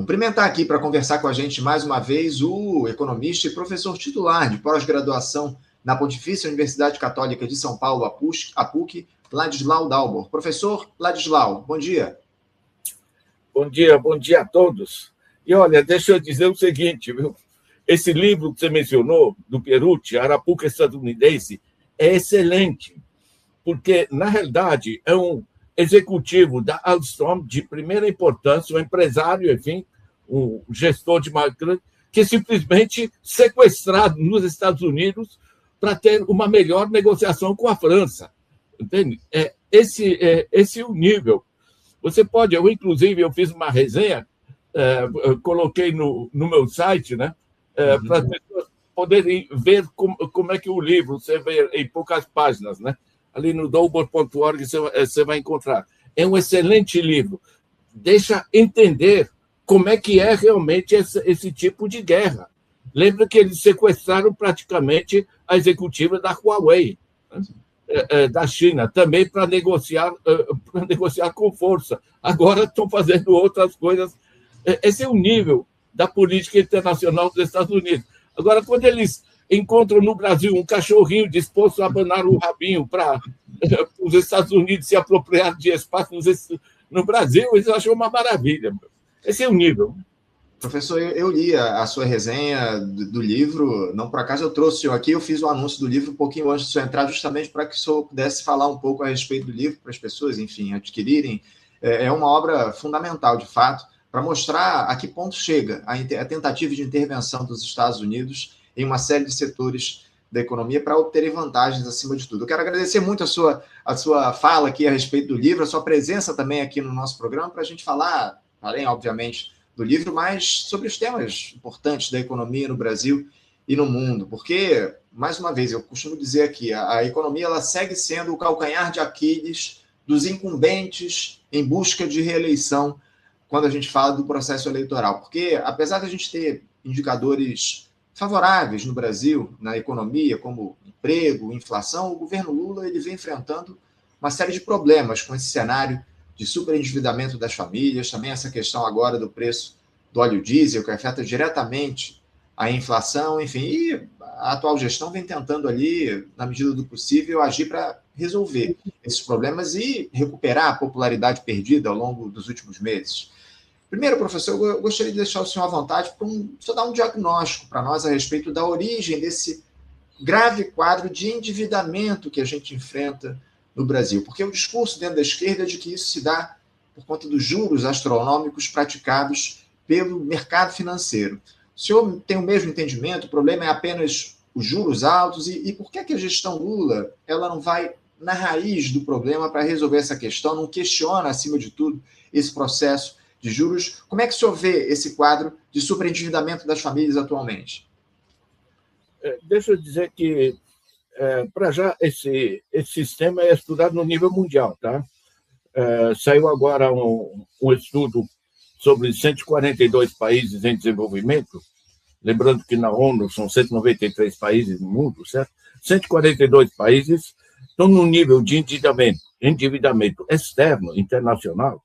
Cumprimentar aqui para conversar com a gente mais uma vez o economista e professor titular de pós-graduação na Pontifícia Universidade Católica de São Paulo, a PUC, Ladislau Dalbor. Professor Ladislau, bom dia. Bom dia a todos. E olha, deixa eu dizer o seguinte, viu? Esse livro que você mencionou, do Pierucci, Arapuca Estadunidense, é excelente, porque, na realidade, é um executivo da Alstom de primeira importância, um empresário, enfim, um gestor de marca, que é simplesmente sequestrado nos Estados Unidos para ter uma melhor negociação com a França. Entende? Esse é o nível. Você pode, inclusive, eu fiz uma resenha, coloquei no meu site, né, para as pessoas poderem ver como é que o livro, você vê em poucas páginas, né? Ali no Dalbor.org você vai encontrar. É um excelente livro. Deixa entender como é que é realmente esse tipo de guerra. Lembra que eles sequestraram praticamente a executiva da Huawei, da China, também para negociar com força. Agora estão fazendo outras coisas. Esse é o nível da política internacional dos Estados Unidos. Agora, quando eles encontram no Brasil um cachorrinho disposto a abanar o rabinho para os Estados Unidos se apropriar de espaço no Brasil, eles acham uma maravilha. Esse é o nível. Professor, eu li a sua resenha do livro, não por acaso eu trouxe o senhor aqui, eu fiz o anúncio do livro um pouquinho antes do senhor entrar, justamente para que o senhor pudesse falar um pouco a respeito do livro, para as pessoas, enfim, adquirirem. É uma obra fundamental, de fato, para mostrar a que ponto chega a tentativa de intervenção dos Estados Unidos em uma série de setores da economia para obterem vantagens acima de tudo. Eu quero agradecer muito a sua fala aqui a respeito do livro, a sua presença também aqui no nosso programa, para a gente falar, além, obviamente, do livro, mas sobre os temas importantes da economia no Brasil e no mundo. Porque, mais uma vez, eu costumo dizer aqui, a economia ela segue sendo o calcanhar de Aquiles dos incumbentes em busca de reeleição quando a gente fala do processo eleitoral. Porque, apesar de a gente ter indicadores favoráveis no Brasil, na economia, como emprego, inflação, o governo Lula ele vem enfrentando uma série de problemas com esse cenário de superendividamento das famílias, também essa questão agora do preço do óleo diesel, que afeta diretamente a inflação, enfim, e a atual gestão vem tentando ali, na medida do possível, agir para resolver esses problemas e recuperar a popularidade perdida ao longo dos últimos meses. Primeiro, professor, eu gostaria de deixar o senhor à vontade para só dar um diagnóstico para nós a respeito da origem desse grave quadro de endividamento que a gente enfrenta no Brasil. Porque o discurso dentro da esquerda é de que isso se dá por conta dos juros astronômicos praticados pelo mercado financeiro. O senhor tem o mesmo entendimento? O problema é apenas os juros altos? E por que a gestão Lula ela não vai na raiz do problema para resolver essa questão, não questiona, acima de tudo, esse processo de juros? Como é que o senhor vê esse quadro de superendividamento das famílias atualmente? Deixa eu dizer que, para já, esse sistema é estudado no nível mundial. Tá? Saiu agora um estudo sobre 142 países em desenvolvimento, lembrando que na ONU são 193 países no mundo, certo? 142 países estão no nível de endividamento externo, internacional,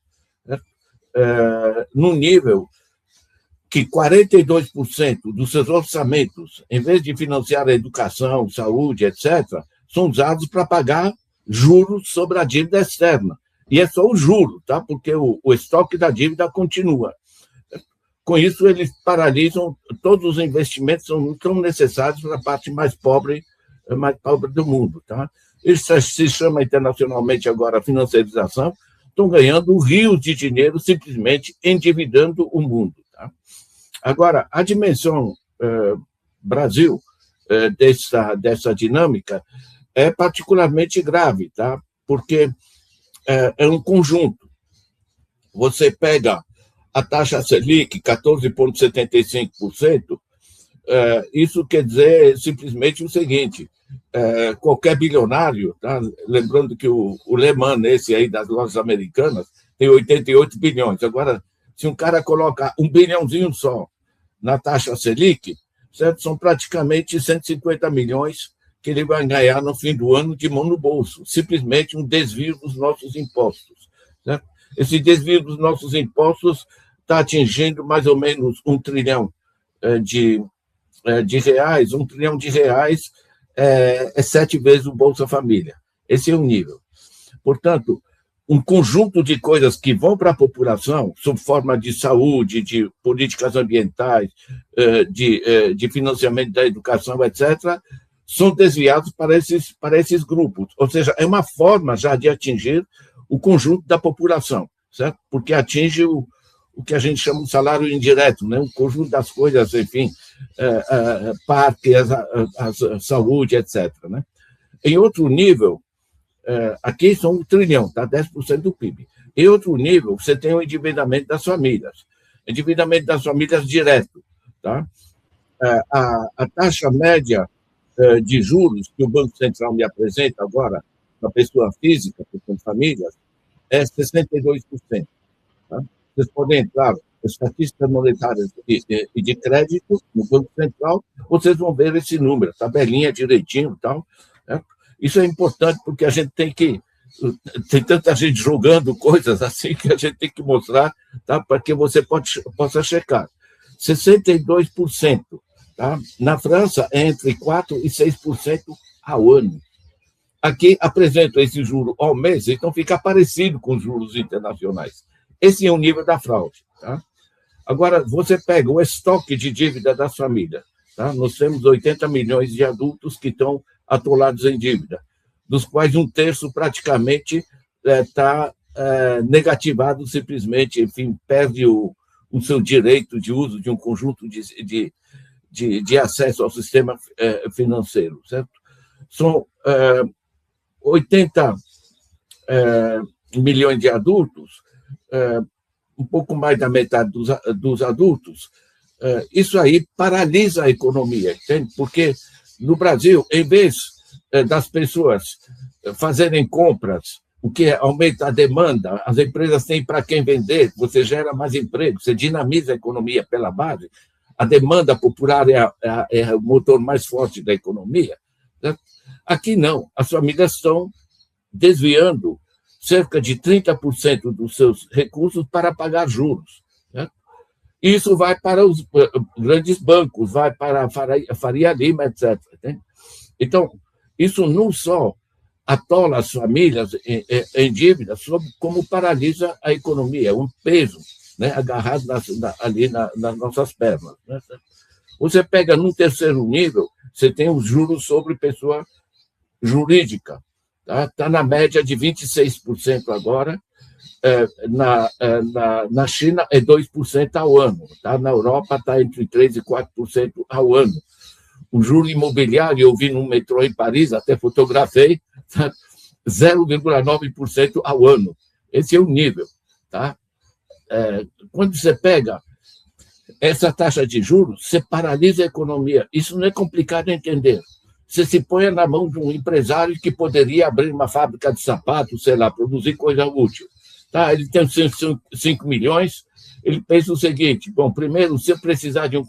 no nível que 42% dos seus orçamentos, em vez de financiar a educação, saúde, etc., são usados para pagar juros sobre a dívida externa. E é só o juro, tá? Porque o estoque da dívida continua. Com isso, eles paralisam todos os investimentos que são tão necessários para a parte mais pobre do mundo. Tá? Isso se chama internacionalmente agora financiarização. Estão ganhando rios de dinheiro simplesmente endividando o mundo. Tá? Agora, a dimensão Brasil dessa dinâmica é particularmente grave, tá? Porque é um conjunto. Você pega a taxa Selic, 14,75%, isso quer dizer simplesmente o seguinte, qualquer bilionário, tá? Lembrando que o Lehman, esse aí das lojas americanas, tem 88 bilhões. Agora, se um cara coloca $1 bilhãozinho só na taxa Selic, certo? São praticamente 150 milhões que ele vai ganhar no fim do ano de mão no bolso, simplesmente um desvio dos nossos impostos. Certo? Esse desvio dos nossos impostos está atingindo mais ou menos 1 trilhão de reais. 1 trilhão de reais é 7 vezes o Bolsa Família. Esse é o nível. Portanto, um conjunto de coisas que vão para a população, sob forma de saúde, de políticas ambientais, de financiamento da educação, etc., são desviados para esses grupos. Ou seja, é uma forma já de atingir o conjunto da população, certo? Porque atinge o que a gente chama de salário indireto, né? Um conjunto das coisas, enfim, parque, a saúde, etc., né? Em outro nível, aqui são 1 trilhão, tá? 10% do PIB. Em outro nível, você tem o endividamento das famílias. Endividamento das famílias direto, tá? A taxa média de juros que o Banco Central me apresenta agora, para pessoa física, portanto, famílias, é 62%. Tá? Vocês podem entrar em estatísticas monetárias e de crédito no Banco Central, vocês vão ver esse número, tabelinha direitinho e tal. Né? Isso é importante porque a gente tem tanta gente jogando coisas assim que a gente tem que mostrar, tá? Para que você possa checar. 62%. Tá? Na França, é entre 4% e 6% ao ano. Aqui apresento esse juro ao mês, então fica parecido com os juros internacionais. Esse é o nível da fraude. Tá? Agora, você pega o estoque de dívida das famílias. Tá? Nós temos 80 milhões de adultos que estão atolados em dívida, dos quais 1/3 praticamente está negativado simplesmente, enfim, perde o seu direito de uso de um conjunto de acesso ao sistema financeiro, certo? São 80 milhões de adultos, um pouco mais da metade dos adultos. Isso aí paralisa a economia, entende? Porque no Brasil, em vez das pessoas fazerem compras, o que aumenta a demanda, as empresas têm para quem vender, você gera mais emprego, você dinamiza a economia pela base, a demanda popular é o motor mais forte da economia. Certo? Aqui não, as famílias estão desviando cerca de 30% dos seus recursos para pagar juros. Certo? Isso vai para os grandes bancos, vai para a Faria Lima, etc. Entende? Então, isso não só atola as famílias em dívidas, como paralisa a economia, é um peso, né, agarrado ali nas nossas pernas. Né? Você pega num terceiro nível, você tem os juros sobre pessoa jurídica. Tá na média de 26% agora, na China é 2% ao ano, tá? Na Europa está entre 3% e 4% ao ano. O juro imobiliário, eu vi no metrô em Paris, até fotografei, tá? 0,9% ao ano. Esse é o nível. Tá? Quando você pega essa taxa de juros, você paralisa a economia. Isso não é complicado de entender. Você se põe na mão de um empresário que poderia abrir uma fábrica de sapatos, sei lá, produzir coisa útil. Tá? Ele tem 5 milhões, ele pensa o seguinte, bom, primeiro, se eu precisar de um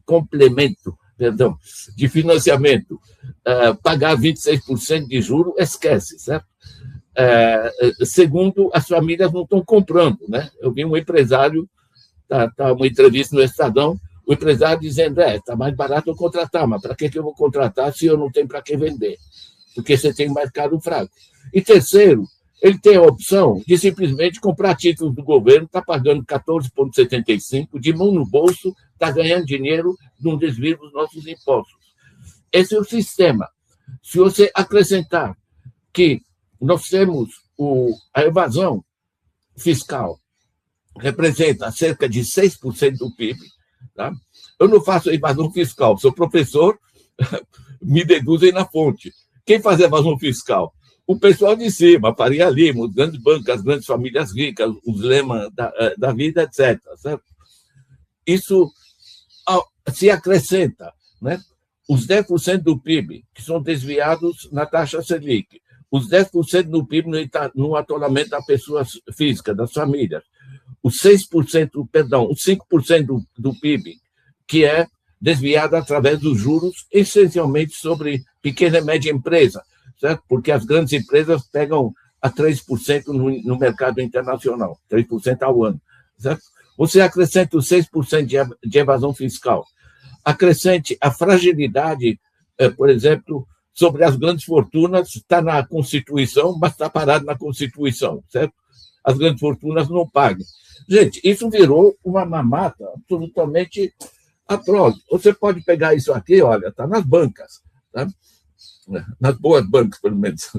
complemento de financiamento, pagar 26% de juros, esquece, certo? Segundo, as famílias não estão comprando, né? Eu vi um empresário, uma entrevista no Estadão, o empresário dizendo, está mais barato eu contratar, mas para que eu vou contratar se eu não tenho para quem vender? Porque você tem um mercado fraco. E terceiro, ele tem a opção de simplesmente comprar títulos do governo, está pagando 14,75, de mão no bolso, está ganhando dinheiro num desvio dos nossos impostos. Esse é o sistema. Se você acrescentar que nós temos a evasão fiscal, representa cerca de 6% do PIB, tá? Eu não faço evasão fiscal, sou professor, me deduzem na fonte. Quem faz evasão fiscal? O pessoal de cima, Faria Lima, os grandes bancos, as grandes famílias ricas, os lemas da vida, etc. Certo? Isso se acrescenta, né? Os 10% do PIB que são desviados na taxa Selic, os 10% do PIB no atolamento das pessoas físicas, das famílias, os 5% do PIB que é desviado através dos juros, essencialmente sobre pequena e média empresa, certo? Porque as grandes empresas pegam a 3% no mercado internacional, 3% ao ano. certo? Você acrescenta os 6% de evasão fiscal, acrescente a fragilidade, por exemplo, sobre as grandes fortunas, está na Constituição, mas está parado na Constituição, certo? As grandes fortunas não pagam. Gente, isso virou uma mamata absolutamente atroz. Você pode pegar isso aqui, olha, está nas bancas, tá? Nas boas bancas, pelo menos.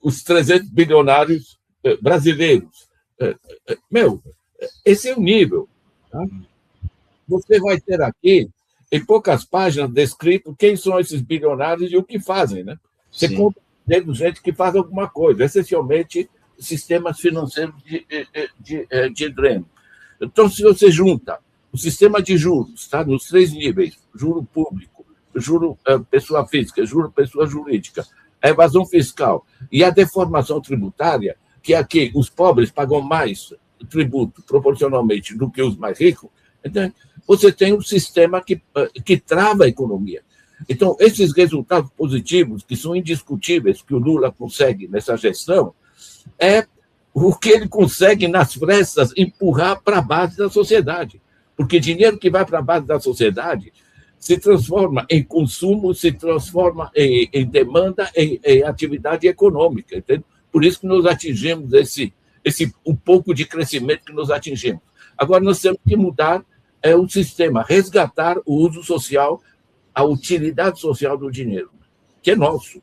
Os 300 bilionários brasileiros. Esse é o nível. Tá? Você vai ter aqui, em poucas páginas, descrito quem são esses bilionários e o que fazem. Né? Você conta gente que faz alguma coisa, essencialmente sistemas financeiros de dreno. Então, se você junta o sistema de juros, tá? Nos 3 níveis, juro público, juro pessoa física, juro pessoa jurídica, a evasão fiscal e a deformação tributária, que aqui os pobres pagam mais tributo proporcionalmente do que os mais ricos, então, você tem um sistema que trava a economia. Então, esses resultados positivos, que são indiscutíveis, que o Lula consegue nessa gestão, é o que ele consegue, nas pressas, empurrar para a base da sociedade. Porque dinheiro que vai para a base da sociedade se transforma em consumo, se transforma em demanda, em atividade econômica. Entende? Por isso que nós atingimos um pouco de crescimento que nós atingimos. Agora, nós temos que mudar o sistema, resgatar o uso social, a utilidade social do dinheiro, que é nosso.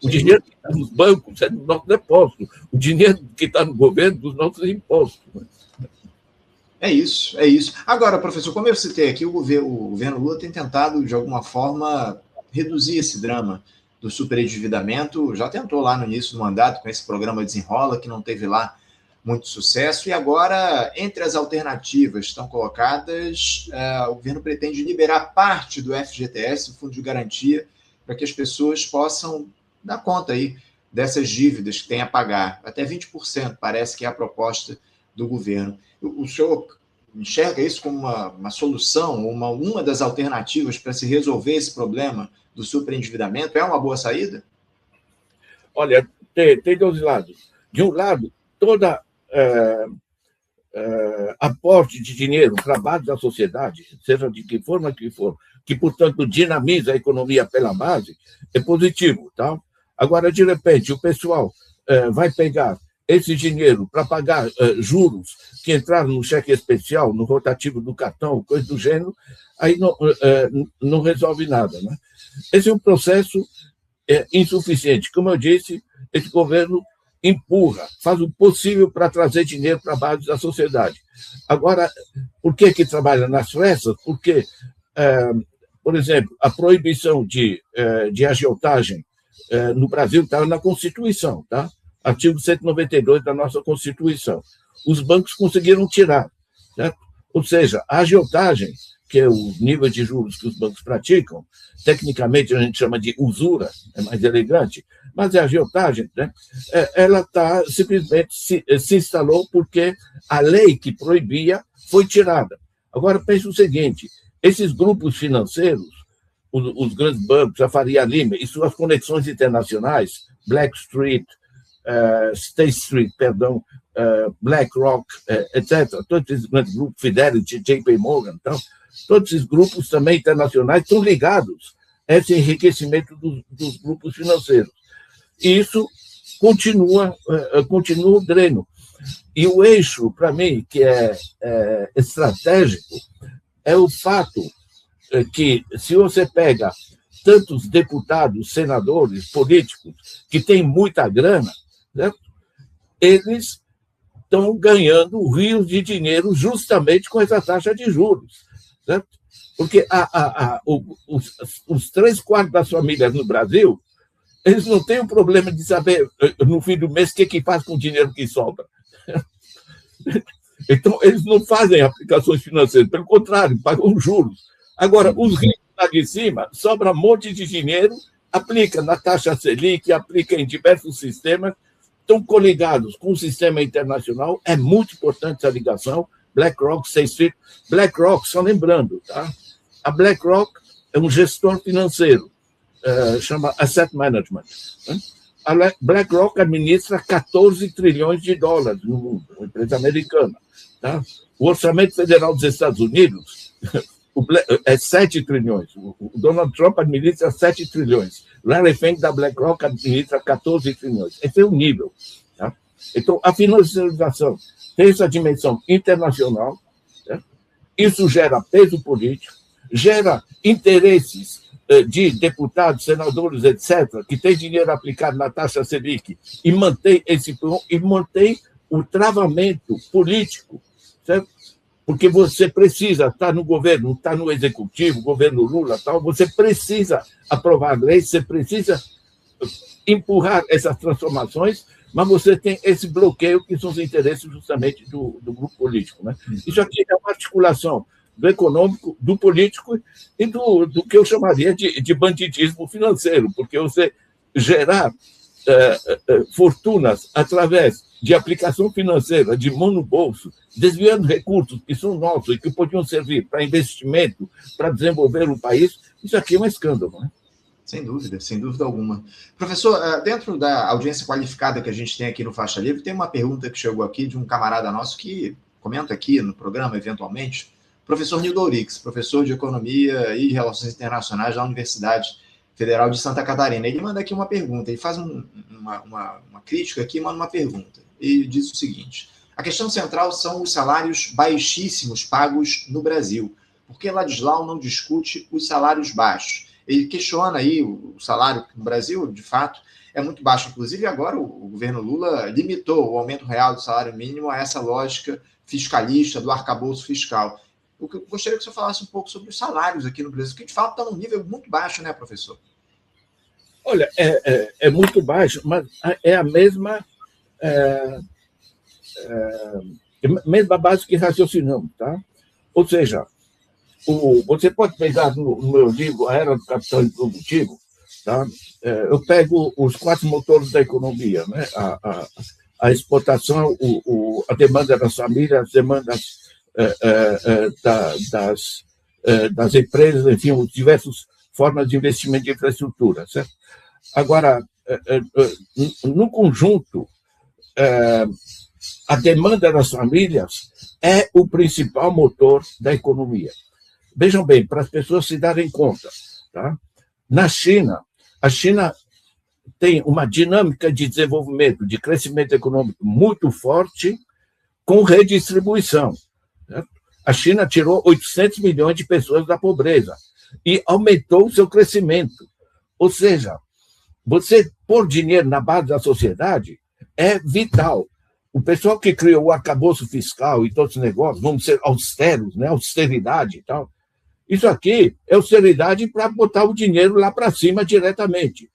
O dinheiro que está nos bancos é do nosso depósito. O dinheiro que está no governo, dos nossos impostos. É isso, é isso. Agora, professor, como eu citei aqui, o governo Lula tem tentado, de alguma forma, reduzir esse drama do superendividamento. Já tentou lá no início do mandato, com esse programa Desenrola, que não teve lá muito sucesso. E agora, entre as alternativas que estão colocadas, o governo pretende liberar parte do FGTS, o Fundo de Garantia, para que as pessoas possam dar conta aí dessas dívidas que têm a pagar. Até 20% parece que é a proposta do governo. O senhor enxerga isso como uma solução, uma das alternativas para se resolver esse problema do superendividamento? É uma boa saída? Olha, tem 2 lados. De um lado, toda aporte de dinheiro para a base da sociedade, seja de que forma que for, que, portanto, dinamiza a economia pela base, é positivo. Tá? Agora, de repente, o pessoal vai pegar esse dinheiro para pagar juros que entraram no cheque especial, no rotativo do cartão, coisa do gênero, aí não resolve nada. Né? Esse é um processo insuficiente. Como eu disse, esse governo empurra, faz o possível para trazer dinheiro para a base da sociedade. Agora, por que trabalha nas pressas? Porque, por exemplo, a proibição de agiotagem no Brasil está na Constituição, tá? Artigo 192 da nossa Constituição. Os bancos conseguiram tirar, certo? Ou seja, a agiotagem, que é o nível de juros que os bancos praticam, tecnicamente a gente chama de usura, é mais elegante, mas a agiotagem, né, ela simplesmente se instalou porque a lei que proibia foi tirada. Agora, pense o seguinte, esses grupos financeiros, os grandes bancos, a Faria Lima e suas conexões internacionais, Blackstreet, State Street, perdão, BlackRock, etc., todos esses grandes grupos, Fidelity, JP Morgan, então, todos esses grupos também internacionais estão ligados a esse enriquecimento dos grupos financeiros. E isso continua o dreno. E o eixo, para mim, que é estratégico, é o fato que, se você pega tantos deputados, senadores, políticos, que têm muita grana, certo? Eles estão ganhando rios de dinheiro justamente com essa taxa de juros, certo? Porque os 3/4 das famílias no Brasil, eles não têm o problema de saber, no fim do mês, o que faz com o dinheiro que sobra. Então, eles não fazem aplicações financeiras, pelo contrário, pagam juros. Agora, os ricos lá de cima, sobra um monte de dinheiro, aplica na taxa Selic, aplica em diversos sistemas, estão coligados com o sistema internacional, é muito importante essa ligação, BlackRock, State Street. BlackRock, só lembrando, tá? A BlackRock é um gestor financeiro, chama Asset Management. Né? A BlackRock administra 14 trilhões de dólares no mundo, uma empresa americana. Tá? O orçamento federal dos Estados Unidos é 7 trilhões. O Donald Trump administra 7 trilhões. Larry Fink, da BlackRock, administra 14 trilhões. Esse é o nível. Tá? Então, a financiarização tem essa dimensão internacional. Tá? Isso gera peso político, gera interesses de deputados, senadores, etc., que têm dinheiro aplicado na taxa Selic e mantém o travamento político, certo? Porque você precisa estar no governo, não está no executivo, governo Lula, tal, você precisa aprovar leis, você precisa empurrar essas transformações, mas você tem esse bloqueio que são os interesses justamente do grupo político. Né? Isso aqui é uma articulação do econômico, do político e do que eu chamaria de bandidismo financeiro, porque você gerar fortunas através de aplicação financeira, de mão no bolso, desviando recursos que são nossos e que podiam servir para investimento, para desenvolver o país, isso aqui é um escândalo, né? Sem dúvida alguma. Professor, dentro da audiência qualificada que a gente tem aqui no Faixa Livre, tem uma pergunta que chegou aqui de um camarada nosso que comenta aqui no programa, eventualmente, professor Nildo Ourix, professor de Economia e Relações Internacionais da Universidade Federal de Santa Catarina. Ele manda aqui uma pergunta, ele faz uma crítica aqui, manda uma pergunta. Ele diz o seguinte: a questão central são os salários baixíssimos pagos no Brasil. Por que Ladislau não discute os salários baixos? Ele questiona aí o salário no Brasil, de fato, é muito baixo. Inclusive, agora o governo Lula limitou o aumento real do salário mínimo a essa lógica fiscalista do arcabouço fiscal. Eu gostaria que o senhor falasse um pouco sobre os salários aqui no Brasil, que de fato está num nível muito baixo, né, professor? Olha, é muito baixo, mas é a mesma base que raciocinamos, tá? Ou seja, você pode pegar no meu livro, A Era do Capital Improdutivo, tá? Eu pego os 4 motores da economia, né? A exportação, a demanda das famílias, as demandas das empresas, enfim, as diversas formas de investimento de infraestrutura, certo? Agora, no conjunto, a demanda das famílias é o principal motor da economia. Vejam bem, para as pessoas se darem conta, tá? Na China, a China tem uma dinâmica de desenvolvimento, de crescimento econômico muito forte, com redistribuição. Certo? A China tirou 800 milhões de pessoas da pobreza e aumentou o seu crescimento. Ou seja, você pôr dinheiro na base da sociedade é vital. O pessoal que criou o arcabouço fiscal e todos os negócios, vamos ser austeros, né? Austeridade e tal. Isso aqui é austeridade para botar o dinheiro lá para cima diretamente.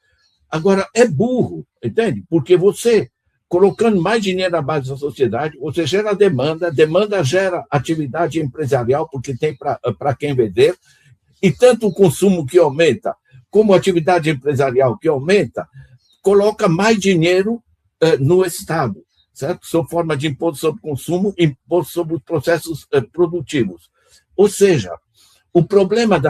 Agora, é burro, entende? Porque você, colocando mais dinheiro na base da sociedade, você gera demanda gera atividade empresarial, porque tem para quem vender, e tanto o consumo que aumenta, como a atividade empresarial que aumenta, coloca mais dinheiro no Estado, certo? Sob forma de imposto sobre consumo, imposto sobre os processos produtivos. Ou seja, o problema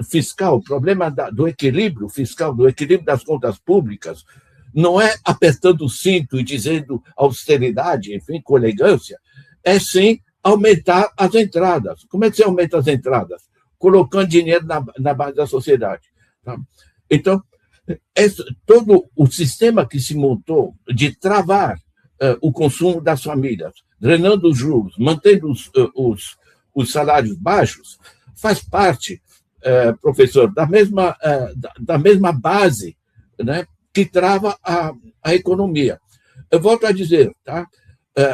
fiscal, o problema do equilíbrio fiscal, do equilíbrio das contas públicas, não é apertando o cinto e dizendo austeridade, enfim, com elegância, é sim aumentar as entradas. Como é que você aumenta as entradas? Colocando dinheiro na base da sociedade. Tá? Então, todo o sistema que se montou de travar o consumo das famílias, drenando os juros, mantendo os salários baixos, faz parte, professor, da mesma base, né, que trava a economia. Eu volto a dizer, tá?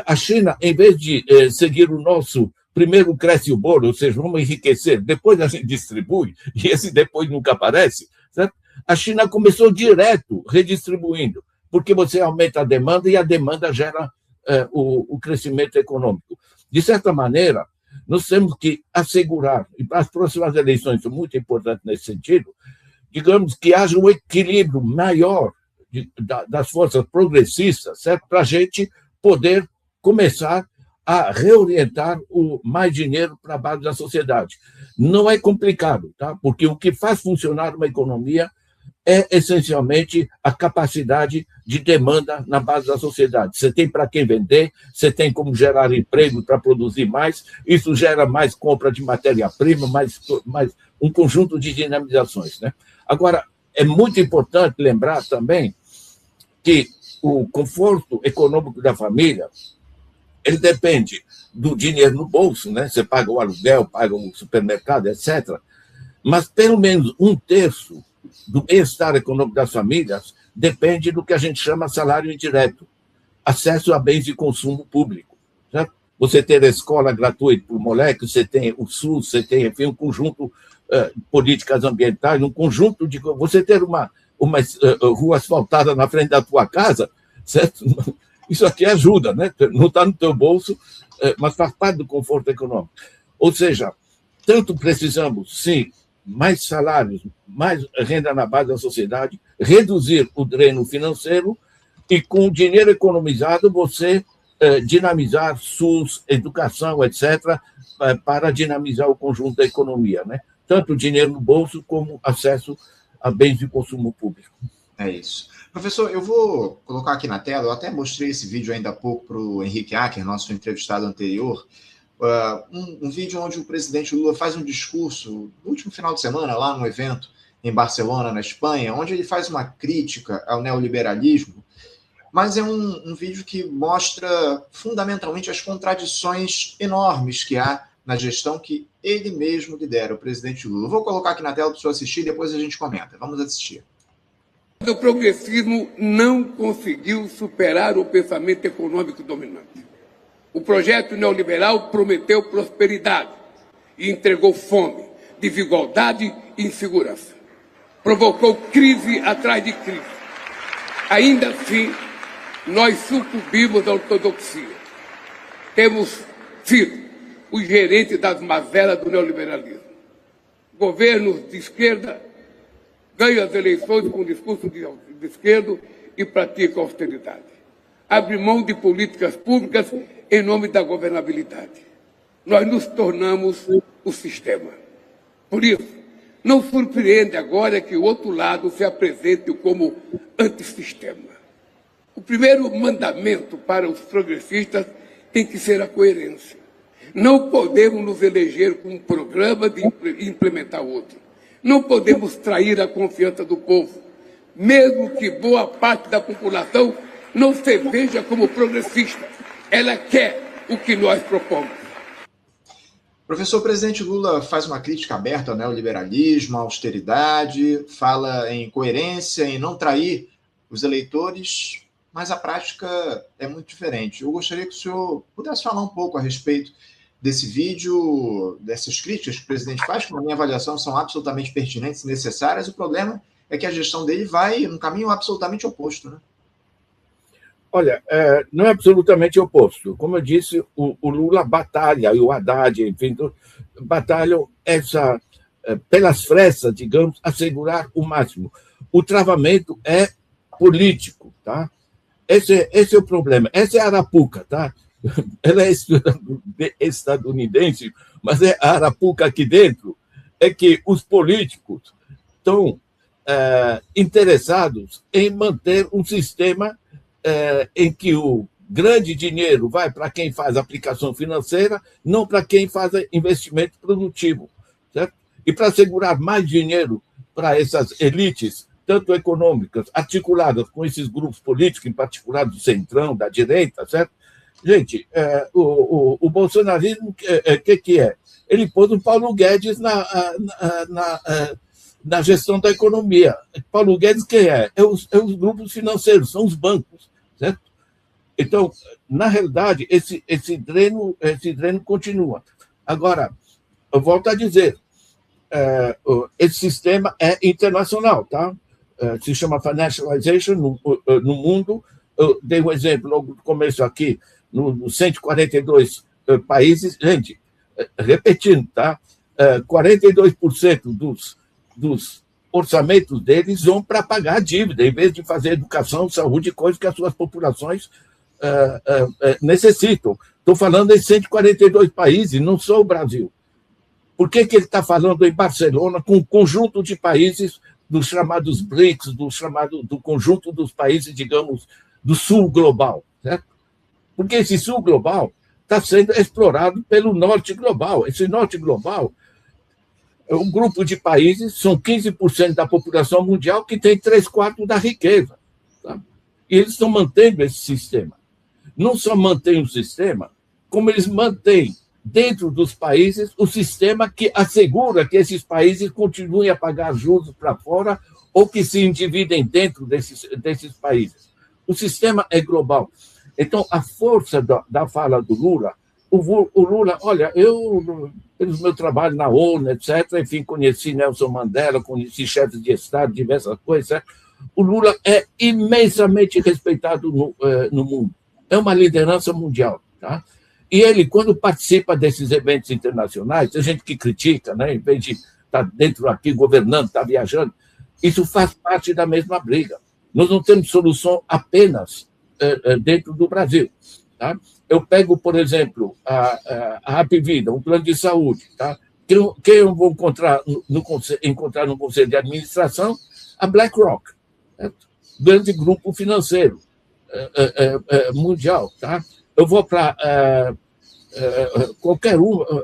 A China, em vez de seguir o nosso primeiro cresce o bolo, ou seja, vamos enriquecer, depois a gente distribui, e esse depois nunca aparece, certo? A China começou direto redistribuindo, porque você aumenta a demanda e a demanda gera o crescimento econômico. De certa maneira, nós temos que assegurar, e para as próximas eleições são muito importantes nesse sentido, digamos que haja um equilíbrio maior das forças progressistas, certo? Para a gente poder começar a reorientar mais dinheiro para a base da sociedade. Não é complicado, tá? Porque o que faz funcionar uma economia é essencialmente a capacidade de demanda na base da sociedade. Você tem para quem vender, você tem como gerar emprego para produzir mais, isso gera mais compra de matéria-prima, mais um conjunto de dinamizações, né? Agora, é muito importante lembrar também que o conforto econômico da família ele depende do dinheiro no bolso, né? Você paga o aluguel, paga o supermercado, etc. Mas pelo menos 1/3 do bem-estar econômico das famílias depende do que a gente chama salário indireto, acesso a bens de consumo público. Certo? Você ter a escola gratuita para o moleque, você tem o SUS, você tem, enfim, um conjunto de políticas ambientais, um conjunto de... Você ter uma rua asfaltada na frente da tua casa, certo? Isso aqui ajuda, né? Não está no teu bolso, mas faz parte do conforto econômico. Ou seja, tanto precisamos, sim, mais salários, mais renda na base da sociedade, reduzir o dreno financeiro e, com o dinheiro economizado, você dinamizar SUS, educação, etc., para dinamizar o conjunto da economia, né? Tanto o dinheiro no bolso como acesso a bens de consumo público. É isso. Professor, eu vou colocar aqui na tela, eu até mostrei esse vídeo ainda há pouco para o Henrique Acker, nosso entrevistado anterior, um vídeo onde o presidente Lula faz um discurso no último final de semana, lá no evento em Barcelona, na Espanha, onde ele faz uma crítica ao neoliberalismo, mas é um vídeo que mostra fundamentalmente as contradições enormes que há na gestão que ele mesmo lidera, o presidente Lula. Vou colocar aqui na tela para o senhor assistir e depois a gente comenta. Vamos assistir. O progressismo não conseguiu superar o pensamento econômico dominante. O projeto neoliberal prometeu prosperidade e entregou fome, desigualdade e insegurança. Provocou crise atrás de crise. Ainda assim, nós sucumbimos à ortodoxia. Temos sido os gerentes das mazelas do neoliberalismo. Governos de esquerda ganham as eleições com discurso de esquerda e praticam austeridade. Abre mão de políticas públicas em nome da governabilidade. Nós nos tornamos o sistema. Por isso, não surpreende agora que o outro lado se apresente como antissistema. O primeiro mandamento para os progressistas tem que ser a coerência. Não podemos nos eleger com um programa e implementar outro. Não podemos trair a confiança do povo, mesmo que boa parte da população não se veja como progressista. Ela quer o que nós propomos. Professor, o presidente Lula faz uma crítica aberta ao neoliberalismo, à austeridade, fala em coerência, em não trair os eleitores, mas a prática é muito diferente. Eu gostaria que o senhor pudesse falar um pouco a respeito desse vídeo, dessas críticas que o presidente faz, que na minha avaliação são absolutamente pertinentes e necessárias. O problema é que a gestão dele vai num caminho absolutamente oposto, né? Olha, não é absolutamente oposto. Como eu disse, o Lula batalha, e o Haddad, enfim, batalham pelas frestas, digamos, assegurar o máximo. O travamento é político, tá? Esse é o problema. Essa é a arapuca, tá? Ela é estadunidense, mas a arapuca aqui dentro é que os políticos estão interessados em manter um sistema em que o grande dinheiro vai para quem faz aplicação financeira, não para quem faz investimento produtivo, certo? E para assegurar mais dinheiro para essas elites, tanto econômicas, articuladas com esses grupos políticos, em particular do centrão, da direita, certo? Gente, o bolsonarismo, o que é? Ele pôs o Paulo Guedes na gestão da economia. Paulo Guedes quem é? É os grupos financeiros, são os bancos, certo? Então, na realidade, esse dreno continua. Agora, eu volto a dizer, esse sistema é internacional, tá? Se chama financialization no mundo. Eu dei um exemplo logo no começo aqui, nos 142 países. Gente, repetindo, tá? 42% dos orçamentos deles vão para pagar a dívida, em vez de fazer educação, saúde, coisas que as suas populações necessitam. Estou falando em 142 países, não só o Brasil. Por que ele está falando em Barcelona com um conjunto de países dos chamados BRICS, do conjunto dos países, digamos, do sul global, certo? Porque esse sul global está sendo explorado pelo norte global. Esse norte global é um grupo de países, são 15% da população mundial que tem 3/4 da riqueza. Tá? E eles estão mantendo esse sistema. Não só mantêm o sistema, como eles mantêm dentro dos países o sistema que assegura que esses países continuem a pagar juros para fora ou que se endividem dentro desses países. O sistema é global. Então, a força da fala do Lula, o Lula, olha, eu, pelo meu trabalho na ONU, etc., enfim, conheci Nelson Mandela, conheci chefes de Estado, diversas coisas, certo? O Lula é imensamente respeitado no mundo. É uma liderança mundial, tá? E ele, quando participa desses eventos internacionais, tem gente que critica, né? Em vez de estar dentro aqui governando, estar viajando, isso faz parte da mesma briga. Nós não temos solução apenas dentro do Brasil. Tá? Eu pego, por exemplo, a Hapvida, um plano de saúde. Tá? Quem eu vou encontrar no Conselho de Administração? A BlackRock, certo? Grande grupo financeiro mundial. Tá? Eu vou para qualquer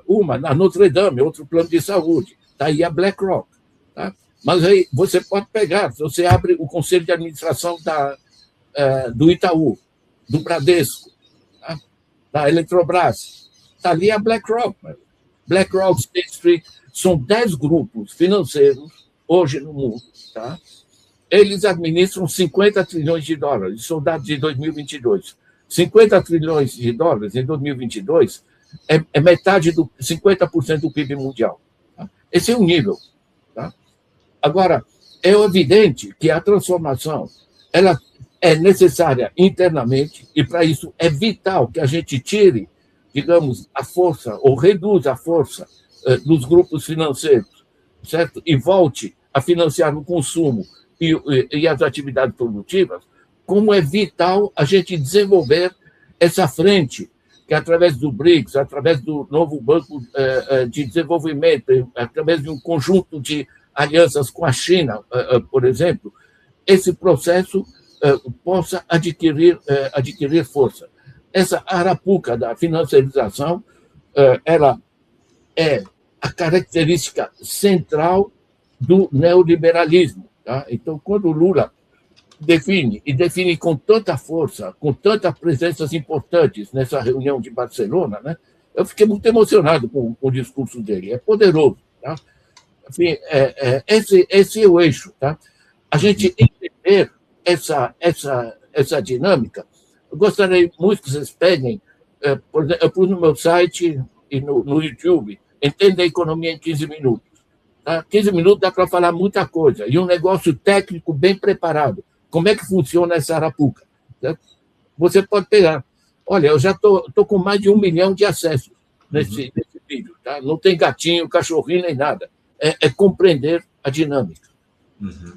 uma, na Notre Dame, outro plano de saúde. Está aí a BlackRock. Tá? Mas aí você pode pegar, você abre o Conselho de Administração do Itaú, do Bradesco, tá? Da Eletrobras. Está ali a BlackRock. BlackRock, State Street, são 10 grupos financeiros hoje no mundo. Tá? Eles administram 50 trilhões de dólares, são dados de 2022. 50 trilhões de dólares em 2022 é metade 50% do PIB mundial. Tá? Esse é o nível. Tá? Agora, é evidente que a transformação ela é necessária internamente e, para isso, é vital que a gente tire, digamos, a força ou reduza a força dos grupos financeiros, certo? E volte a financiar o consumo e as atividades produtivas, como é vital a gente desenvolver essa frente, que através do BRICS, através do novo Banco de Desenvolvimento, através de um conjunto de alianças com a China, por exemplo, esse processo possa adquirir força. Essa arapuca da financiarização, ela é a característica central do neoliberalismo. Tá? Então, quando o Lula define com tanta força, com tantas presenças importantes nessa reunião de Barcelona, né? Eu fiquei muito emocionado com o discurso dele, é poderoso. Tá? Enfim, esse é o eixo. Tá? A gente entender essa dinâmica, eu gostaria muito que vocês peguem, por exemplo, eu pus no meu site e no YouTube, Entenda a Economia em 15 minutos. Tá? 15 minutos dá para falar muita coisa, e um negócio técnico bem preparado. Como é que funciona essa arapuca? Certo? Você pode pegar. Olha, eu já estou com mais de 1 milhão de acessos nesse vídeo. Tá? Não tem gatinho, cachorrinho, nem nada. É compreender a dinâmica. Uhum.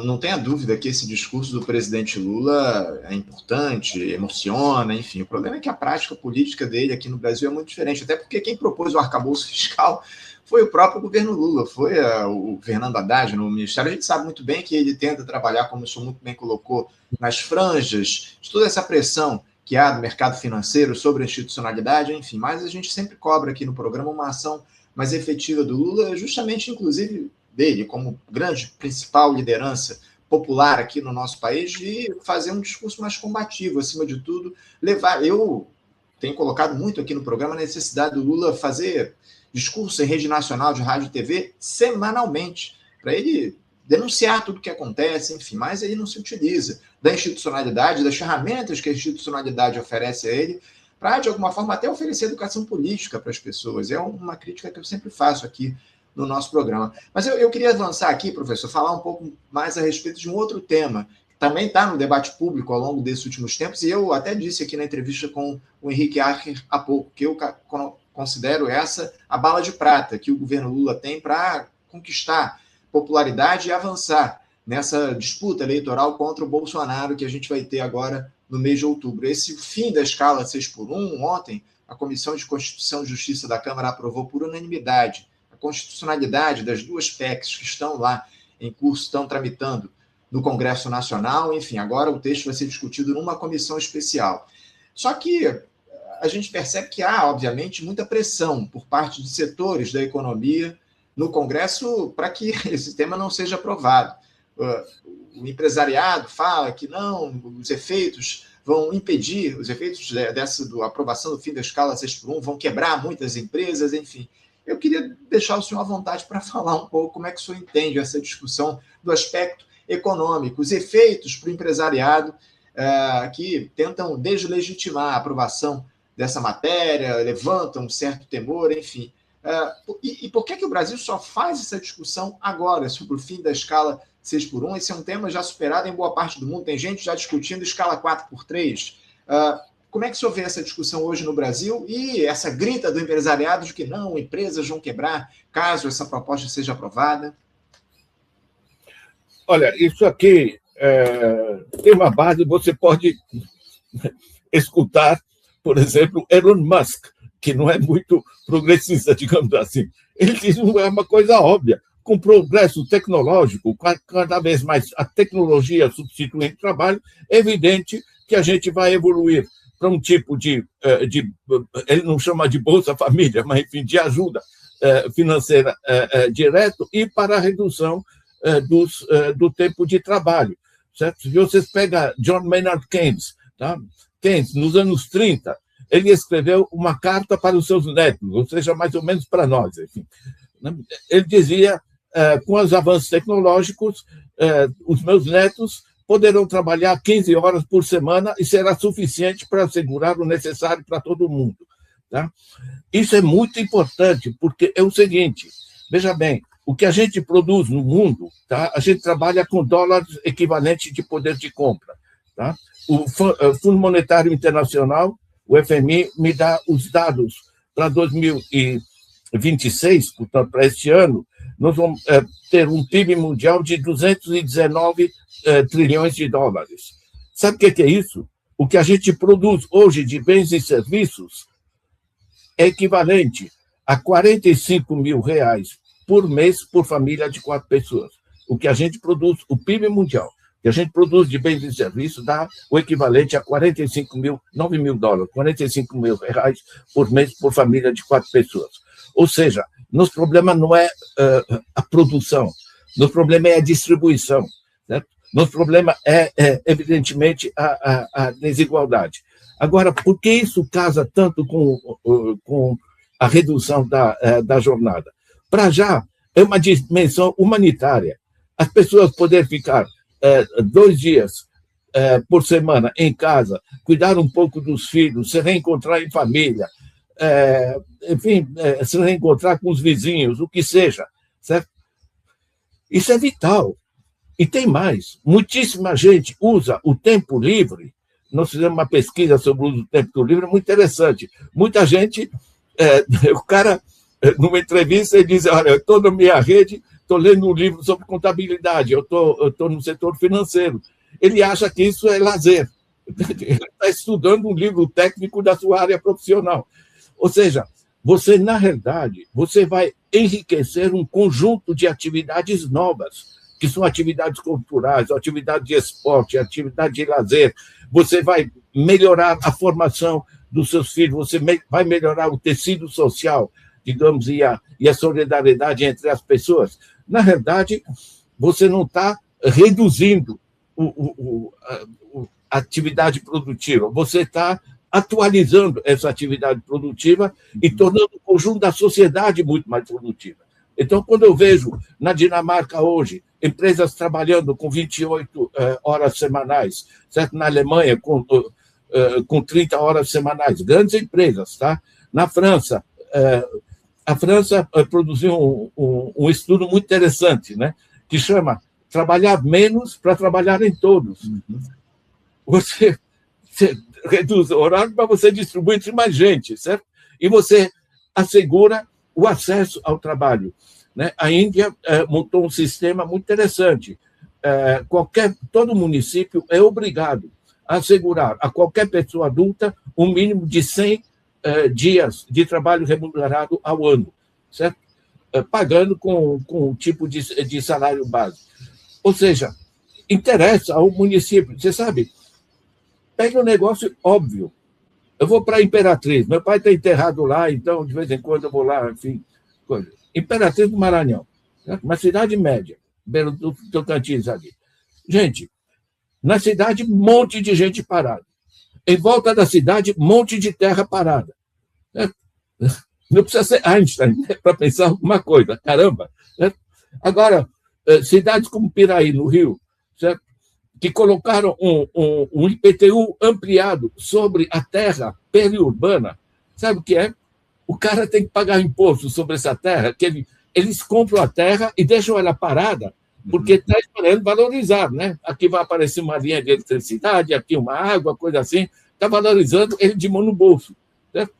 Não tenha dúvida que esse discurso do presidente Lula é importante, emociona, enfim. O problema é que a prática política dele aqui no Brasil é muito diferente, até porque quem propôs o arcabouço fiscal foi o próprio governo Lula, foi o Fernando Haddad no Ministério. A gente sabe muito bem que ele tenta trabalhar, como o senhor muito bem colocou, nas franjas, de toda essa pressão que há do mercado financeiro sobre a institucionalidade, enfim. Mas a gente sempre cobra aqui no programa uma ação mais efetiva do Lula, justamente, inclusive, dele, como grande principal liderança popular aqui no nosso país, de fazer um discurso mais combativo, acima de tudo, eu tenho colocado muito aqui no programa a necessidade do Lula fazer discurso em rede nacional de rádio e TV semanalmente, para ele denunciar tudo o que acontece, enfim, mas ele não se utiliza da institucionalidade, das ferramentas que a institucionalidade oferece a ele, para, de alguma forma, até oferecer educação política para as pessoas. É uma crítica que eu sempre faço aqui no nosso programa. Mas eu queria avançar aqui, professor, falar um pouco mais a respeito de um outro tema, que também está no debate público ao longo desses últimos tempos, e eu até disse aqui na entrevista com o Henrique Archer há pouco, que eu considero essa a bala de prata que o governo Lula tem para conquistar popularidade e avançar nessa disputa eleitoral contra o Bolsonaro que a gente vai ter agora no mês de outubro. Esse fim da escala 6x1, ontem, a Comissão de Constituição e Justiça da Câmara aprovou por unanimidade a constitucionalidade das duas PECs que estão lá em curso estão tramitando no Congresso Nacional. Enfim, agora o texto vai ser discutido numa comissão especial. Só que a gente percebe que há, obviamente, muita pressão por parte de setores da economia no Congresso para que esse tema não seja aprovado. O empresariado fala que não, os efeitos vão impedir, os efeitos dessa aprovação do fim da escala 6x1 vão quebrar muitas empresas, enfim. Eu queria deixar o senhor à vontade para falar um pouco como é que o senhor entende essa discussão do aspecto econômico, os efeitos para o empresariado que tentam deslegitimar a aprovação dessa matéria, levantam um certo temor, enfim. E por que o Brasil só faz essa discussão agora sobre o fim da escala 6x1? Esse é um tema já superado em boa parte do mundo, tem gente já discutindo escala 4x3. Como é que o senhor vê essa discussão hoje no Brasil e essa grita do empresariado de que não, empresas vão quebrar caso essa proposta seja aprovada? Olha, isso aqui tem uma base, você pode escutar, por exemplo, Elon Musk, que não é muito progressista, digamos assim. Ele diz uma coisa óbvia. Com o progresso tecnológico, cada vez mais a tecnologia substituindo o trabalho, é evidente que a gente vai evoluir para um tipo de ele não chama de Bolsa Família, mas, enfim, de ajuda financeira direto e para a redução do tempo de trabalho. Certo? Se vocês pegam John Maynard Keynes, tá? Keynes, nos anos 30, ele escreveu uma carta para os seus netos, ou seja, mais ou menos para nós. Enfim. Ele dizia, com os avanços tecnológicos, os meus netos poderão trabalhar 15 horas por semana e será suficiente para assegurar o necessário para todo mundo. Tá? Isso é muito importante, porque é o seguinte, veja bem, o que a gente produz no mundo, tá? A gente trabalha com dólares equivalentes de poder de compra. Tá? O Fundo Monetário Internacional, o FMI, me dá os dados para 2026, portanto, para este ano, nós vamos ter um PIB mundial de 219 trilhões de dólares. Sabe o que é isso? O que a gente produz hoje de bens e serviços é equivalente a 45 mil reais por mês por família de 4 pessoas. O que a gente produz, o PIB mundial, que a gente produz de bens e serviços, dá o equivalente a 9 mil dólares, 45 mil reais por mês por família de 4 pessoas. Ou seja, nosso problema não é a produção, nosso problema é a distribuição. Certo? Nosso problema é evidentemente, a desigualdade. Agora, por que isso casa tanto com a redução da jornada? Para já, é uma dimensão humanitária. As pessoas poderem ficar 2 dias por semana em casa, cuidar um pouco dos filhos, se reencontrar em família, enfim, se reencontrar com os vizinhos, o que seja, certo? Isso é vital. E tem mais, muitíssima gente usa o tempo livre. Nós fizemos uma pesquisa sobre o uso do tempo livre muito interessante. Muita gente, o cara, numa entrevista, ele diz, olha, eu estou na minha rede, estou lendo um livro sobre contabilidade, eu estou no setor financeiro. Ele acha que isso é lazer. Ele está estudando um livro técnico da sua área profissional. Ou seja, você, na realidade, você vai enriquecer um conjunto de atividades novas, que são atividades culturais, atividades de esporte, atividade de lazer. Você vai melhorar a formação dos seus filhos, você vai melhorar o tecido social, digamos, e a solidariedade entre as pessoas. Na verdade, você não está reduzindo a atividade produtiva, você está atualizando essa atividade produtiva e tornando o conjunto da sociedade muito mais produtiva. Então, quando eu vejo na Dinamarca hoje, empresas trabalhando com 28 horas semanais, certo? Na Alemanha, com 30 horas semanais, grandes empresas, tá? Na França, a França produziu um estudo muito interessante, né? Que chama Trabalhar Menos para Trabalhar em Todos. Você reduz o horário para você distribuir entre mais gente, certo? E você assegura o acesso ao trabalho. Né? A Índia montou um sistema muito interessante. Todo município é obrigado a assegurar a qualquer pessoa adulta um mínimo de 100 dias de trabalho remunerado ao ano. Certo? pagando com um tipo de salário básico. Ou seja, interessa ao município. Você sabe, pega um negócio óbvio. Eu vou para a Imperatriz, meu pai está enterrado lá, então de vez em quando eu vou lá, enfim. Coisa. Imperatriz do Maranhão, né? Uma cidade média, beira do Tocantins ali. Gente, na cidade, um monte de gente parada. Em volta da cidade, um monte de terra parada. Né? Não precisa ser Einstein, né, para pensar alguma coisa. Caramba! Né? Agora, cidades como Piraí, no Rio, certo? Que colocaram um IPTU ampliado sobre a terra periurbana, sabe o que é? O cara tem que pagar imposto sobre essa terra, que eles compram a terra e deixam ela parada, porque está esperando valorizar, né? Aqui vai aparecer uma linha de eletricidade, aqui uma água, coisa assim, está valorizando ele de mão no bolso. Certo?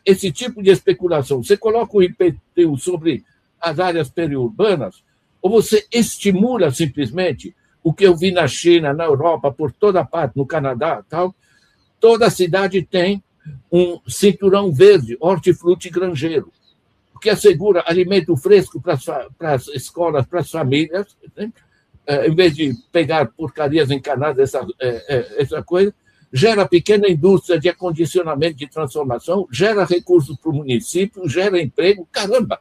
Esse tipo de especulação, você coloca o IPTU sobre as áreas periurbanas, ou você estimula simplesmente o que eu vi na China, na Europa, por toda parte, no Canadá, tal, toda cidade tem um cinturão verde, hortifruti granjeiro, que assegura alimento fresco para as escolas, para as famílias, né? Em vez de pegar porcarias encanadas, essa coisa, gera pequena indústria de acondicionamento, de transformação, gera recursos para o município, gera emprego, caramba,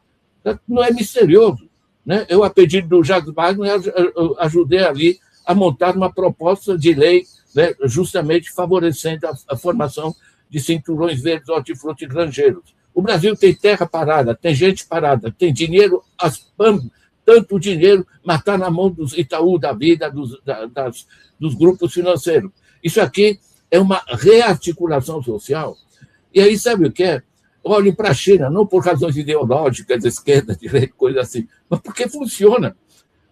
não é misterioso. Né? Eu, a pedido do Jacques Wagner, ajudei ali a montar uma proposta de lei, né, justamente favorecendo a formação de cinturões verdes hortifruti granjeiros. O Brasil tem terra parada, tem gente parada, tem dinheiro, tanto dinheiro, mas está na mão dos Itaú da vida, dos grupos financeiros. Isso aqui é uma rearticulação social. E aí, sabe o que é? Olhem para a China, não por razões ideológicas, esquerda, direita, coisa assim, mas porque funciona.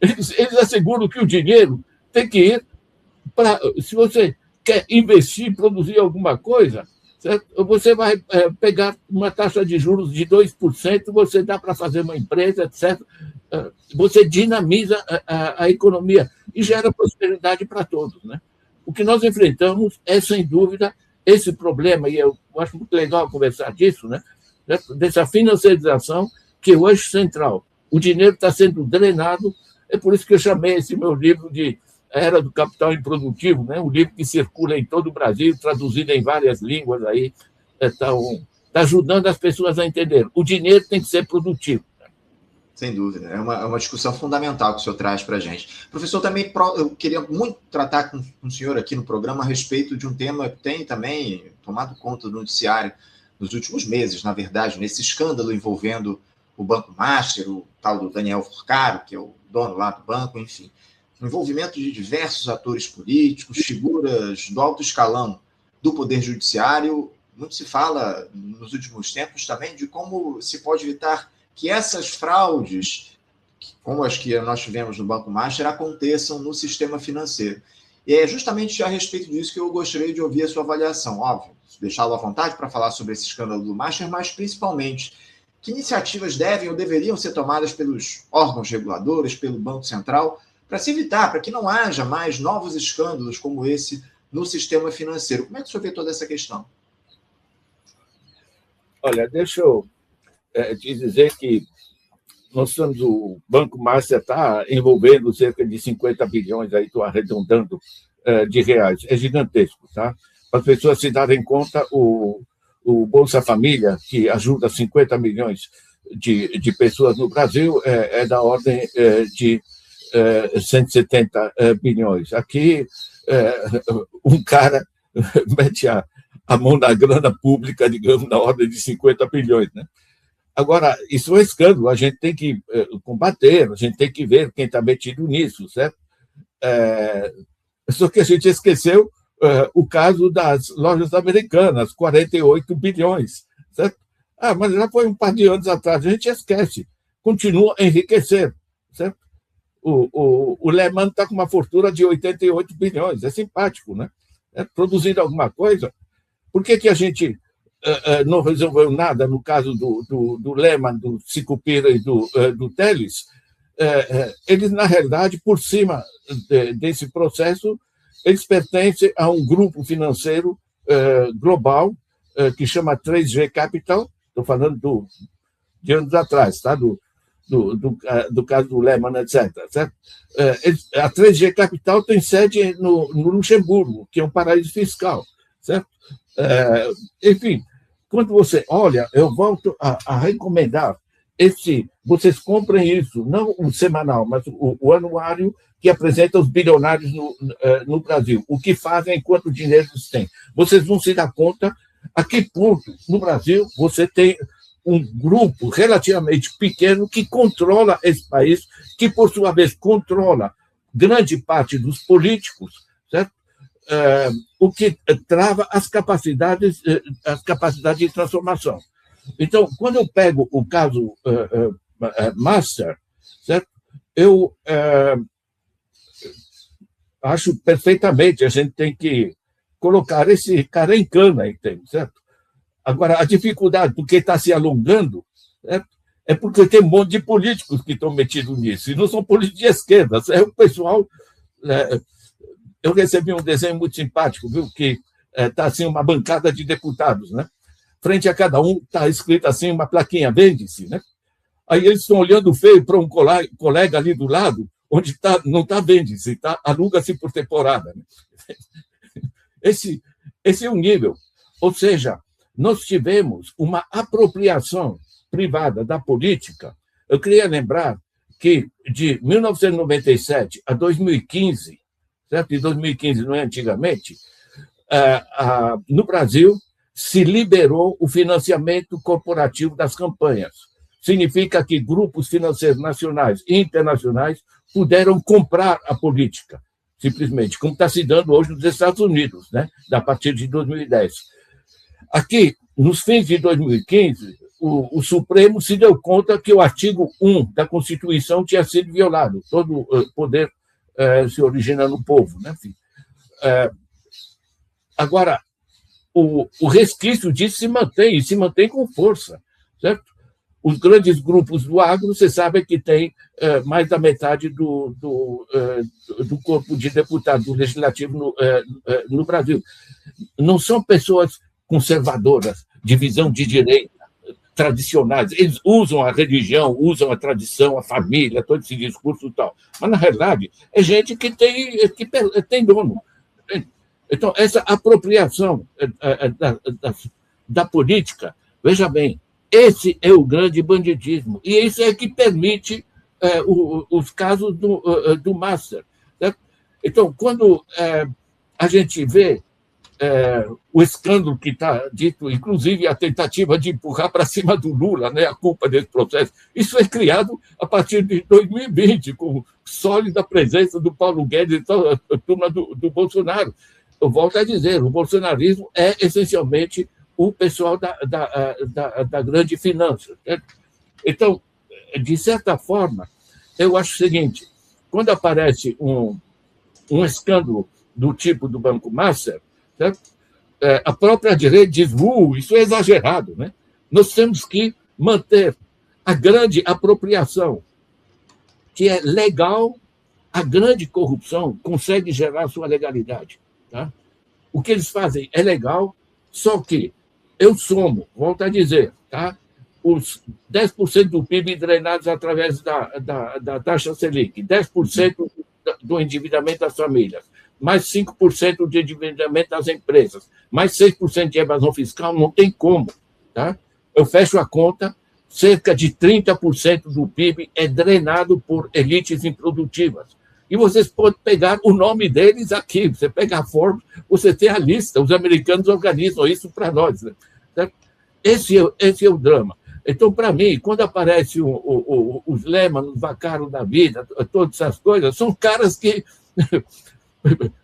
Eles asseguram que o dinheiro tem que ir para... Se você quer investir, produzir alguma coisa, certo? Você vai pegar uma taxa de juros de 2%, você dá para fazer uma empresa, etc. Você dinamiza a economia e gera prosperidade para todos. Né? O que nós enfrentamos é, sem dúvida, esse problema, e eu acho muito legal conversar disso, né? Dessa financiarização, que é o eixo central. O dinheiro está sendo drenado, é por isso que eu chamei esse meu livro de Era do Capital Improdutivo, né? Um livro que circula em todo o Brasil, traduzido em várias línguas, aí está ajudando as pessoas a entender. O dinheiro tem que ser produtivo. Sem dúvida, é uma discussão fundamental que o senhor traz para a gente. Professor, também eu queria muito tratar com o senhor aqui no programa a respeito de um tema que tem também tomado conta do noticiário nos últimos meses, na verdade, nesse escândalo envolvendo o Banco Master, o tal do Daniel Furcaro, que é o dono lá do banco, enfim. O envolvimento de diversos atores políticos, figuras do alto escalão do Poder Judiciário. Muito se fala nos últimos tempos também de como se pode evitar que essas fraudes, como as que nós tivemos no Banco Master, aconteçam no sistema financeiro. E é justamente a respeito disso que eu gostaria de ouvir a sua avaliação. Óbvio, deixá-lo à vontade para falar sobre esse escândalo do Master, mas principalmente, que iniciativas devem ou deveriam ser tomadas pelos órgãos reguladores, pelo Banco Central, para se evitar, para que não haja mais novos escândalos como esse no sistema financeiro. Como é que o senhor vê toda essa questão? Olha, deixa eu te dizer que nós estamos, o Banco Master está envolvendo cerca de 50 bilhões, aí estou arredondando, de reais. É gigantesco, tá? Para as pessoas se darem conta, o Bolsa Família, que ajuda 50 milhões de pessoas no Brasil, é da ordem de 170 bilhões. Aqui, um cara mete a mão na grana pública, digamos, na ordem de 50 bilhões, né? Agora, isso é um escândalo, a gente tem que combater, a gente tem que ver quem está metido nisso, certo? Só que a gente esqueceu o caso das lojas americanas, 48 bilhões, certo? Mas já foi um par de anos atrás, a gente esquece, continua a enriquecer, certo? O Lehman está com uma fortuna de 88 bilhões, é simpático, né? Produzindo alguma coisa. Por que a gente não resolveu nada no caso do Lehman, do Sicupira e do Teles? Eles, na realidade, por cima desse processo, eles pertencem a um grupo financeiro global que chama 3G Capital, estou falando de anos atrás, tá? do caso do Lehman, etc. Certo? A 3G Capital tem sede no Luxemburgo, que é um paraíso fiscal. Certo? Enfim, quando você olha, eu volto a recomendar vocês comprem isso, não o semanal, mas o anuário que apresenta os bilionários no Brasil, o que fazem, quanto dinheiro eles têm. Vocês vão se dar conta a que ponto, no Brasil, você tem um grupo relativamente pequeno que controla esse país, que, por sua vez, controla grande parte dos políticos, certo? O que trava as capacidades de transformação. Então, quando eu pego o caso Master, certo? Eu acho perfeitamente, a gente tem que colocar esse cara em cana, entende, certo? Agora, a dificuldade, porque está se alongando, certo? É porque tem um monte de políticos que estão metidos nisso, e não são políticos de esquerda, é o pessoal... Eu recebi um desenho muito simpático, viu, que está assim uma bancada de deputados, né? Frente a cada um está escrito assim uma plaquinha, vende-se, né? Aí eles estão olhando feio para um colega ali do lado, onde não está vende-se, aluga-se por temporada. Né? Esse é o nível. Ou seja, nós tivemos uma apropriação privada da política. Eu queria lembrar que de 1997 a 2015, certo? E 2015 não é antigamente, no Brasil se liberou o financiamento corporativo das campanhas. Significa que grupos financeiros nacionais e internacionais puderam comprar a política, simplesmente, como está se dando hoje nos Estados Unidos, né? A partir de 2010. Aqui, nos fins de 2015, o Supremo se deu conta que o artigo 1 da Constituição tinha sido violado. Todo poder se origina no povo. Né? Enfim, agora, o resquício disso se mantém, e se mantém com força. Certo? Os grandes grupos do agro, você sabe que tem mais da metade do corpo de deputados do Legislativo no Brasil. Não são pessoas conservadoras, de visão de direita, tradicionais. Eles usam a religião, usam a tradição, a família, todo esse discurso e tal. Mas, na realidade, é gente que tem dono. Então, essa apropriação da política, veja bem, esse é o grande bandidismo. E isso é que permite os casos do Master. Certo? Então, quando a gente vê o escândalo que está dito, inclusive a tentativa de empurrar para cima do Lula, né, a culpa desse processo, isso foi criado a partir de 2020, com sólida presença do Paulo Guedes e toda a turma do Bolsonaro. Eu volto a dizer, o bolsonarismo é essencialmente o pessoal da grande finança. Certo? Então, de certa forma, eu acho o seguinte, quando aparece um escândalo do tipo do Banco Master, certo? A própria direita diz, isso é exagerado. Né? Nós temos que manter a grande apropriação, que é legal, a grande corrupção consegue gerar sua legalidade. Tá? O que eles fazem é legal, só que eu somo, volto a dizer, tá? Os 10% do PIB drenados através da taxa Selic, 10% do endividamento das famílias, mais 5% de endividamento das empresas, mais 6% de evasão fiscal, não tem como. Tá? Eu fecho a conta, cerca de 30% do PIB é drenado por elites improdutivas. E vocês podem pegar o nome deles aqui. Você pega a Forbes, você tem a lista. Os americanos organizam isso para nós. Né? Esse é o drama. Então, para mim, quando aparece os Lehman, os Vaccaro da vida, todas essas coisas, são caras que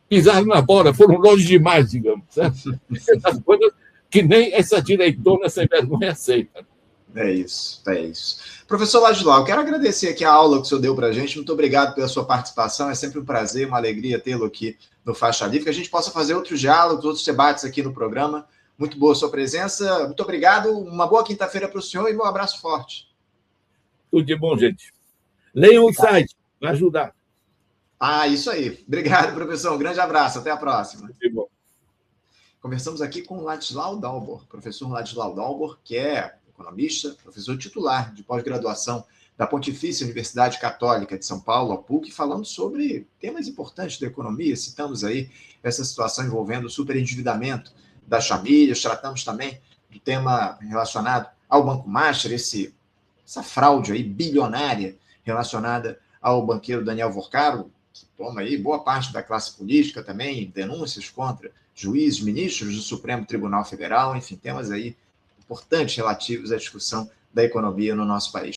pisaram na bola, foram longe demais, digamos. Certo? Essas coisas que nem essa direitona sem vergonha aceita. É isso. Professor Ladislau, quero agradecer aqui a aula que o senhor deu para a gente. Muito obrigado pela sua participação. É sempre um prazer, uma alegria tê-lo aqui no Faixa Livre, que a gente possa fazer outros diálogos, outros debates aqui no programa. Muito boa a sua presença. Muito obrigado. Uma boa quinta-feira para o senhor e um abraço forte. Tudo de bom, gente. Leiam o site, vai ajudar. Isso aí. Obrigado, professor. Um grande abraço. Até a próxima. Tudo de bom. Conversamos aqui com o Ladislau Dalbor, professor Ladislau Dalbor, que é economista, professor titular de pós-graduação da Pontifícia Universidade Católica de São Paulo, a PUC, falando sobre temas importantes da economia. Citamos aí essa situação envolvendo o superendividamento das famílias, tratamos também do tema relacionado ao Banco Master, essa fraude aí bilionária relacionada ao banqueiro Daniel Vorcaro, que toma aí boa parte da classe política também, denúncias contra juízes, ministros do Supremo Tribunal Federal, enfim, temas aí importantes relativos à discussão da economia no nosso país.